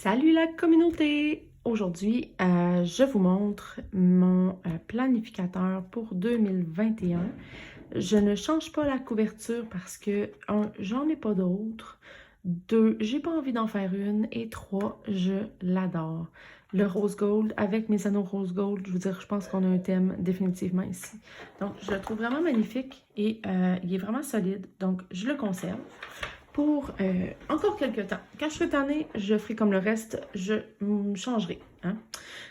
Salut la communauté! Aujourd'hui, je vous montre mon planificateur pour 2021. Je ne change pas la couverture parce que, un, j'en ai pas d'autres. Deux, j'ai pas envie d'en faire une. Et trois, je l'adore. Le rose gold avec mes anneaux rose gold, je veux dire, je pense qu'on a un thème définitivement ici. Donc, je le trouve vraiment magnifique et il est vraiment solide. Donc, je le conserve pour encore quelques temps. Quand je serai tannée, je ferai comme le reste, je changerai. Hein?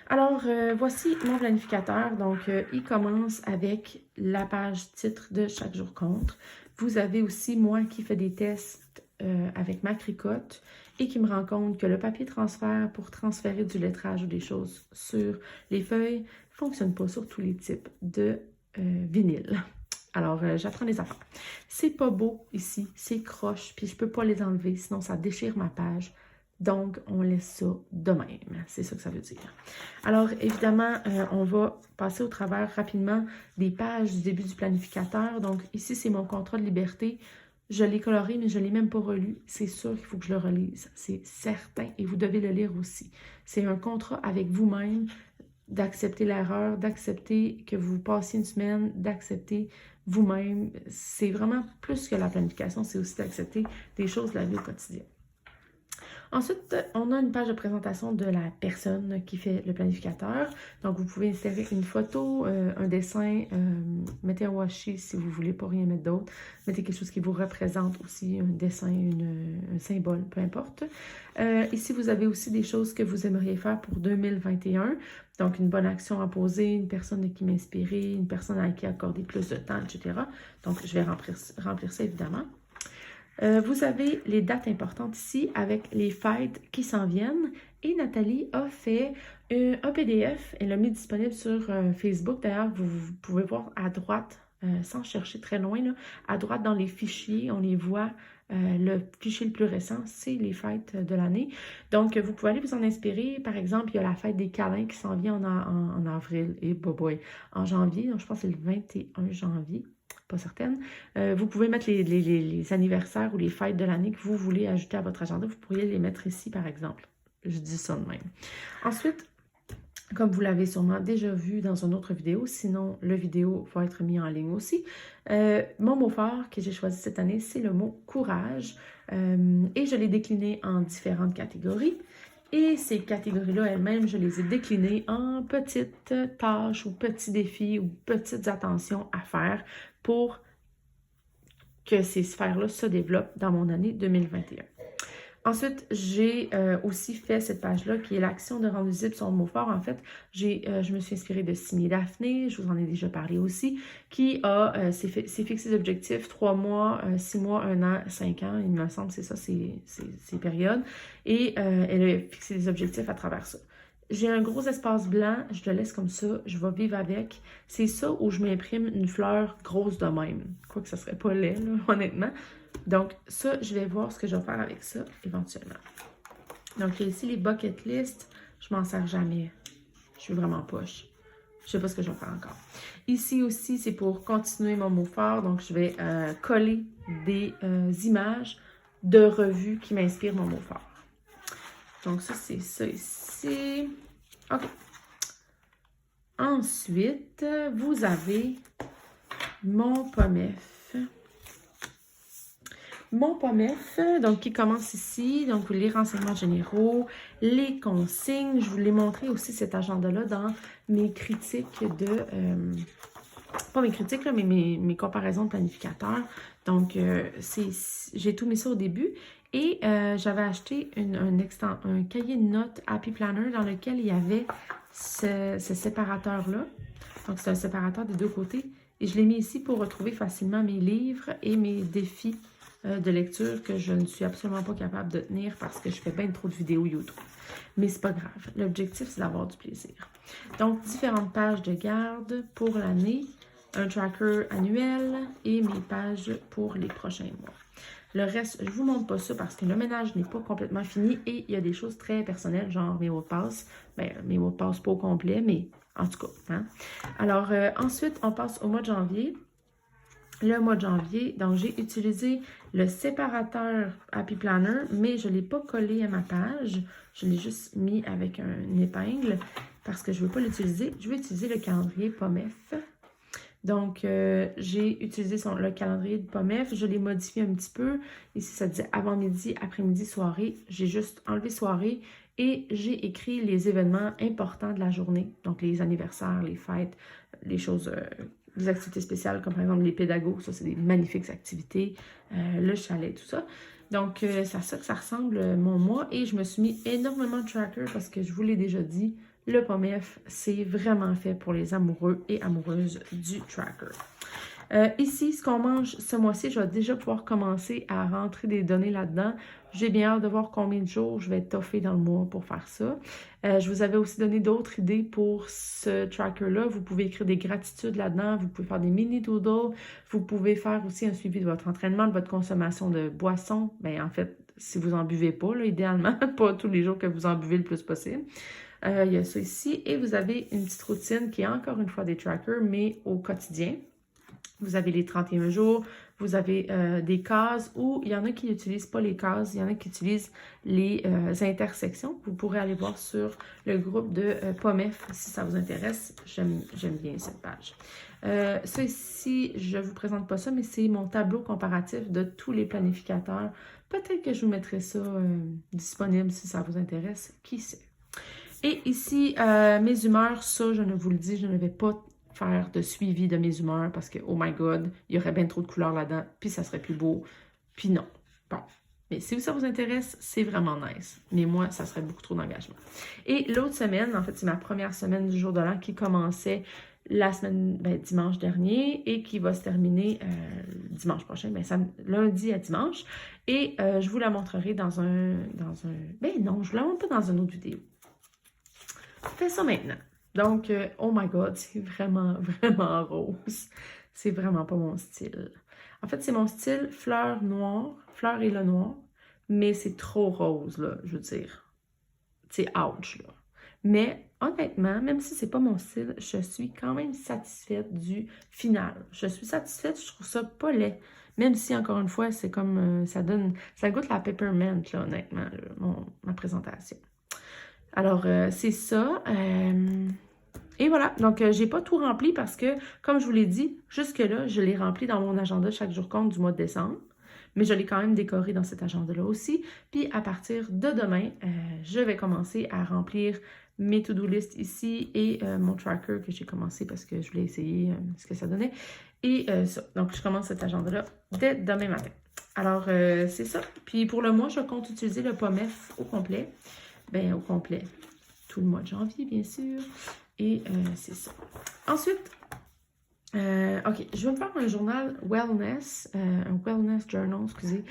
Alors, voici mon planificateur. Donc, il commence avec la page titre de chaque jour contre. Vous avez aussi moi qui fais des tests avec ma cricotte et qui me rend compte que le papier transfert pour transférer du lettrage ou des choses sur les feuilles ne fonctionne pas sur tous les types de vinyle. Alors, j'apprends les affaires. C'est pas beau ici, c'est croche, puis je peux pas les enlever, sinon ça déchire ma page. Donc, on laisse ça de même. C'est ça que ça veut dire. Alors, évidemment, on va passer au travers rapidement des pages du début du planificateur. Donc, ici, c'est mon contrat de liberté. Je l'ai coloré, mais je ne l'ai même pas relu. C'est sûr qu'il faut que je le relise. C'est certain. Et vous devez le lire aussi. C'est un contrat avec vous-même d'accepter l'erreur, d'accepter que vous passiez une semaine, d'accepter vous-même. C'est vraiment plus que la planification, c'est aussi d'accepter des choses de la vie au quotidien. Ensuite, on a une page de présentation de la personne qui fait le planificateur. Donc, vous pouvez insérer une photo, un dessin, mettez un washi si vous voulez pas rien mettre d'autre. Mettez quelque chose qui vous représente aussi, un dessin, un symbole, peu importe. Ici, vous avez aussi des choses que vous aimeriez faire pour 2021. Donc, une bonne action à poser, une personne qui m'inspirait, une personne à qui accorder plus de temps, etc. Donc, je vais remplir ça évidemment. Vous avez les dates importantes ici avec les fêtes qui s'en viennent. Et Nathalie a fait un PDF. Elle l'a mis disponible sur Facebook. D'ailleurs, vous pouvez voir à droite, sans chercher très loin, là, à droite dans les fichiers, on les voit. Le fichier le plus récent, c'est les fêtes de l'année. Donc, vous pouvez aller vous en inspirer. Par exemple, il y a la fête des câlins qui s'en vient en avril et en janvier. Donc, je pense que c'est le 21 janvier. Pas certaine. Vous pouvez mettre les anniversaires ou les fêtes de l'année que vous voulez ajouter à votre agenda. Vous pourriez les mettre ici, par exemple. Je dis ça de même. Ensuite, comme vous l'avez sûrement déjà vu dans une autre vidéo, sinon le vidéo va être mis en ligne aussi. Mon mot fort que j'ai choisi cette année, c'est le mot courage. Et je l'ai décliné en différentes catégories. Et ces catégories-là elles-mêmes, je les ai déclinées en petites tâches ou petits défis ou petites attentions à faire pour que ces sphères-là se développent dans mon année 2021. Ensuite, j'ai aussi fait cette page-là qui est l'action de rendre visible son mot fort. En fait, je me suis inspirée de Simi Daphné, je vous en ai déjà parlé aussi, qui s'est fixé des objectifs 3 mois, 6 mois, 1 an, 5 ans, il me semble, c'est ça, ces périodes. Et elle a fixé des objectifs à travers ça. J'ai un gros espace blanc, je le laisse comme ça, je vais vivre avec. C'est ça où je m'imprime une fleur grosse de même. Quoique ça serait pas laid, là, honnêtement. Donc, ça, je vais voir ce que je vais faire avec ça, éventuellement. Donc, il y a ici les bucket list. Je m'en sers jamais. Je suis vraiment poche. Je sais pas ce que je vais faire encore. Ici aussi, c'est pour continuer mon mot fort. Donc, je vais coller des images de revues qui m'inspirent mon mot fort. Donc, ça, c'est ça ici. OK. Ensuite, vous avez mon POMEF. Mon POMEF, donc qui commence ici, donc les renseignements généraux, les consignes. Je vous l'ai montré aussi cet agenda-là dans mes critiques de... pas mes critiques, là, mais mes comparaisons de planificateurs. Donc, j'ai tout mis ça au début. Et j'avais acheté un cahier de notes Happy Planner dans lequel il y avait ce séparateur-là. Donc, c'est un séparateur des deux côtés. Et je l'ai mis ici pour retrouver facilement mes livres et mes défis de lecture que je ne suis absolument pas capable de tenir parce que je fais bien trop de vidéos YouTube. Mais c'est pas grave. L'objectif, c'est d'avoir du plaisir. Donc, différentes pages de garde pour l'année, un tracker annuel et mes pages pour les prochains mois. Le reste, je ne vous montre pas ça parce que le ménage n'est pas complètement fini et il y a des choses très personnelles, genre mes mots de passe. Ben, mes mots de passe pas au complet, mais en tout cas. Hein? Alors, ensuite, on passe au mois de janvier. le mois de janvier. Donc, j'ai utilisé le séparateur Happy Planner, mais je ne l'ai pas collé à ma page. Je l'ai juste mis avec une épingle parce que je ne veux pas l'utiliser. Je vais utiliser le calendrier POMEF. Donc, j'ai utilisé le calendrier de POMEF. Je l'ai modifié un petit peu. Ici, ça disait avant-midi, après-midi, soirée. J'ai juste enlevé soirée et j'ai écrit les événements importants de la journée. Donc, les anniversaires, les fêtes, les choses, les activités spéciales, comme par exemple les pédagogues. Ça, c'est des magnifiques activités. Le chalet, tout ça. Donc, c'est à ça que ça ressemble mon mois. Et je me suis mis énormément de trackers parce que je vous l'ai déjà dit, le POMEF, c'est vraiment fait pour les amoureux et amoureuses du tracker. Ici, ce qu'on mange ce mois-ci, je vais déjà pouvoir commencer à rentrer des données là-dedans. J'ai bien hâte de voir combien de jours je vais toffer dans le mois pour faire ça. Je vous avais aussi donné d'autres idées pour ce tracker-là. Vous pouvez écrire des gratitudes là-dedans. Vous pouvez faire des mini-doodles. Vous pouvez faire aussi un suivi de votre entraînement, de votre consommation de boissons. Bien, en fait, si vous n'en buvez pas, là, idéalement, pas tous les jours que vous en buvez le plus possible. Il y a ça ici. Et vous avez une petite routine qui est encore une fois des trackers, mais au quotidien. Vous avez les 31 jours, vous avez des cases ou il y en a qui n'utilisent pas les cases, il y en a qui utilisent les intersections. Vous pourrez aller voir sur le groupe de POMEF si ça vous intéresse. J'aime bien cette page. Ça ici, je ne vous présente pas ça, mais c'est mon tableau comparatif de tous les planificateurs. Peut-être que je vous mettrai ça disponible si ça vous intéresse, qui sait. Et ici, mes humeurs, ça, je ne vous le dis, je ne vais pas faire de suivi de mes humeurs parce que, oh my god, il y aurait bien trop de couleurs là-dedans, puis ça serait plus beau, puis non. Bon, mais si ça vous intéresse, c'est vraiment nice. Mais moi, ça serait beaucoup trop d'engagement. Et l'autre semaine, en fait, c'est ma première semaine du jour de l'an qui commençait la semaine, dimanche dernier et qui va se terminer dimanche prochain, lundi à dimanche. Et je vous la montrerai dans un... Ben non, je vous la montre pas dans une autre vidéo. Je fais ça maintenant. Donc, oh my god, c'est vraiment, vraiment rose. C'est vraiment pas mon style. En fait, c'est mon style fleur noire, fleur et le noir, mais c'est trop rose, là, je veux dire. C'est ouch, là. Mais honnêtement, même si c'est pas mon style, je suis quand même satisfaite du final. Je suis satisfaite, je trouve ça pas laid. Même si, encore une fois, c'est comme, ça goûte la peppermint, là, honnêtement, là, ma présentation. Alors, c'est ça. Et voilà, donc j'ai pas tout rempli parce que, comme je vous l'ai dit, jusque-là, je l'ai rempli dans mon agenda chaque jour compte du mois de décembre. Mais je l'ai quand même décoré dans cet agenda-là aussi. Puis à partir de demain, je vais commencer à remplir mes to-do list ici et mon tracker que j'ai commencé parce que je voulais essayer ce que ça donnait. Et ça, donc je commence cet agenda-là dès demain matin. Alors, c'est ça. Puis pour le mois, je compte utiliser le POMEF au complet. Ben, au complet. Tout le mois de janvier, bien sûr. Et c'est ça. Ensuite, OK, je vais me faire un journal wellness, un wellness journal, excusez.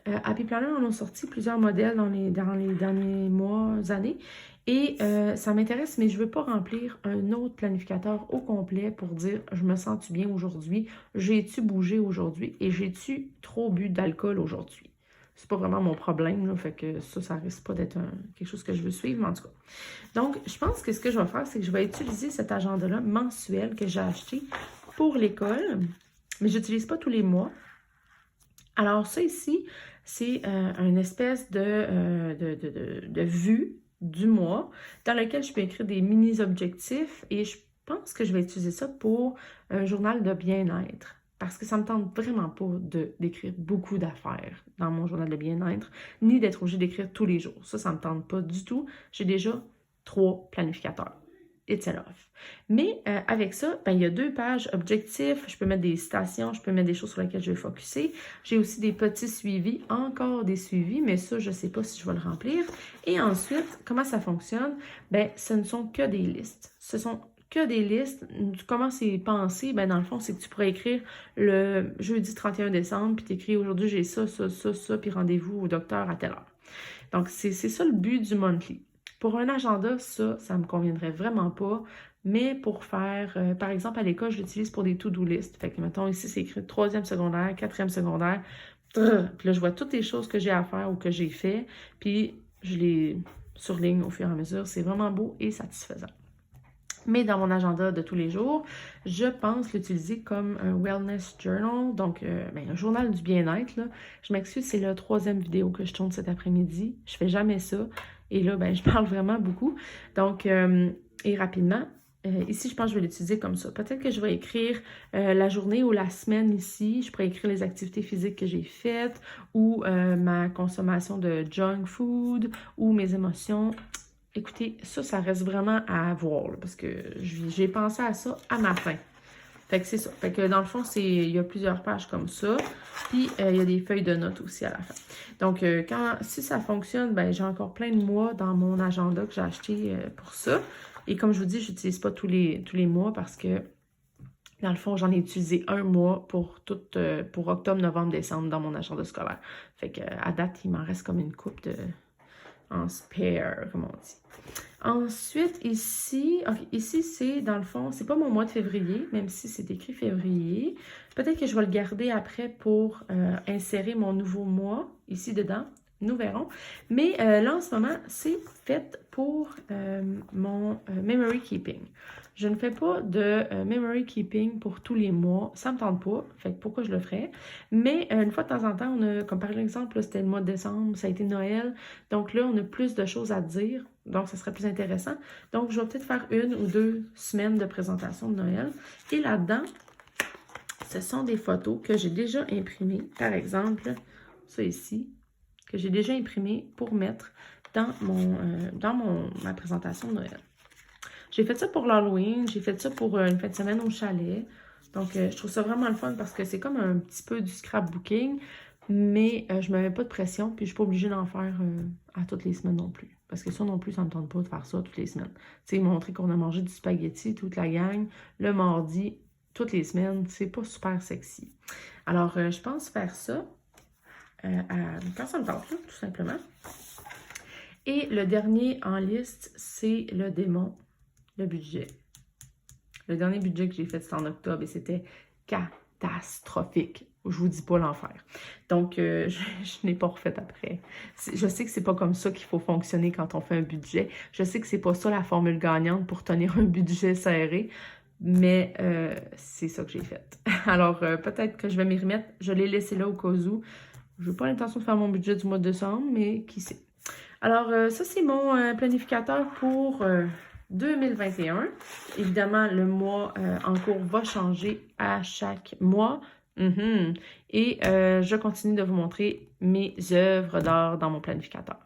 Happy Planner en ont sorti plusieurs modèles dans les derniers mois, années. Et ça m'intéresse, mais je ne veux pas remplir un autre planificateur au complet pour dire « je me sens-tu bien aujourd'hui? J'ai-tu bougé aujourd'hui? Et j'ai-tu trop bu d'alcool aujourd'hui? » C'est pas vraiment mon problème, là, fait que ça risque pas d'être quelque chose que je veux suivre, mais en tout cas. Donc, je pense que ce que je vais faire, c'est que je vais utiliser cet agenda-là mensuel que j'ai acheté pour l'école, mais je n'utilise pas tous les mois. Alors, ça ici, c'est une espèce de vue du mois dans lequel je peux écrire des mini-objectifs et je pense que je vais utiliser ça pour un journal de bien-être. Parce que ça ne me tente vraiment pas d'écrire beaucoup d'affaires dans mon journal de bien-être, ni d'être obligée d'écrire tous les jours. Ça ne me tente pas du tout. J'ai déjà 3 planificateurs. It's enough. Mais avec ça, il y a 2 pages objectifs. Je peux mettre des citations, je peux mettre des choses sur lesquelles je vais focuser. J'ai aussi des petits suivis, encore des suivis, mais ça, je ne sais pas si je vais le remplir. Et ensuite, comment ça fonctionne? Ce ne sont que des listes. Ce sont que des listes. Comment c'est pensé? Dans le fond, c'est que tu pourrais écrire le jeudi 31 décembre, puis tu écris aujourd'hui, j'ai ça, puis rendez-vous au docteur à telle heure. Donc, c'est ça le but du monthly. Pour un agenda, ça me conviendrait vraiment pas. Mais pour faire, par exemple, à l'école, je l'utilise pour des to-do list. Fait que, mettons, ici, c'est écrit 3e secondaire, 4e secondaire. Puis là, je vois toutes les choses que j'ai à faire ou que j'ai fait. Puis, je les surligne au fur et à mesure. C'est vraiment beau et satisfaisant. Mais dans mon agenda de tous les jours, je pense l'utiliser comme un wellness journal, donc un journal du bien-être, là. Je m'excuse, c'est la 3e vidéo que je tourne cet après-midi. Je fais jamais ça. Et là, je parle vraiment beaucoup. Donc, et rapidement, ici, je pense que je vais l'utiliser comme ça. Peut-être que je vais écrire la journée ou la semaine ici. Je pourrais écrire les activités physiques que j'ai faites ou ma consommation de junk food ou mes émotions. Écoutez, ça reste vraiment à voir, là, parce que j'ai pensé à ça à ma fin. Fait que c'est ça. Fait que dans le fond, il y a plusieurs pages comme ça. Puis, il y a des feuilles de notes aussi à la fin. Donc, si ça fonctionne, j'ai encore plein de mois dans mon agenda que j'ai acheté pour ça. Et comme je vous dis, je n'utilise pas tous les mois parce que, dans le fond, j'en ai utilisé un mois pour octobre, novembre, décembre dans mon agenda scolaire. Fait que à date, il m'en reste comme une coupe en spare, comme on dit. Ensuite, ici, ici c'est, dans le fond, c'est pas mon mois de février, même si c'est écrit février. Peut-être que je vais le garder après pour insérer mon nouveau mois ici dedans. Nous verrons. Mais là, en ce moment, c'est fait pour mon memory keeping. Je ne fais pas de memory keeping pour tous les mois. Ça ne me tente pas. Fait que pourquoi je le ferais? Mais une fois de temps en temps, on a, comme par exemple, c'était le mois de décembre, ça a été Noël. Donc là, on a plus de choses à dire. Donc, ça serait plus intéressant. Donc, je vais peut-être faire 1 ou 2 semaines de présentation de Noël. Et là-dedans, ce sont des photos que j'ai déjà imprimées. Par exemple, ça ici, que j'ai déjà imprimé pour mettre dans ma présentation de Noël. J'ai fait ça pour l'Halloween, j'ai fait ça pour une fin de semaine au chalet. Donc, je trouve ça vraiment le fun parce que c'est comme un petit peu du scrapbooking, mais je ne me mets pas de pression, puis je ne suis pas obligée d'en faire à toutes les semaines non plus. Parce que ça non plus, ça ne me tente pas de faire ça toutes les semaines. Tu sais, montrer qu'on a mangé du spaghetti, toute la gang, le mardi, toutes les semaines, c'est pas super sexy. Alors, je pense faire ça quand ça me tente, là, tout simplement. Et le dernier en liste, c'est le démon, le budget. Le dernier budget que j'ai fait, c'était en octobre et c'était catastrophique. Je vous dis pas l'enfer. Donc, je n'ai pas refait après. Je sais que c'est pas comme ça qu'il faut fonctionner quand on fait un budget. Je sais que c'est pas ça la formule gagnante pour tenir un budget serré. Mais c'est ça que j'ai fait. Alors, peut-être que je vais m'y remettre. Je l'ai laissé là au cas où. Je n'ai pas l'intention de faire mon budget du mois de décembre, mais qui sait. Alors, ça, c'est mon planificateur pour 2021. Évidemment, le mois en cours va changer à chaque mois. Et je continue de vous montrer mes œuvres d'art dans mon planificateur.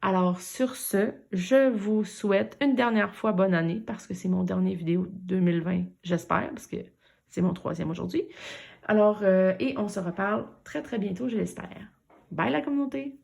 Alors, sur ce, je vous souhaite une dernière fois bonne année parce que c'est mon dernier vidéo 2020, j'espère, parce que c'est mon 3e aujourd'hui. Alors, et on se reparle très, très bientôt, je l'espère. Bye la communauté!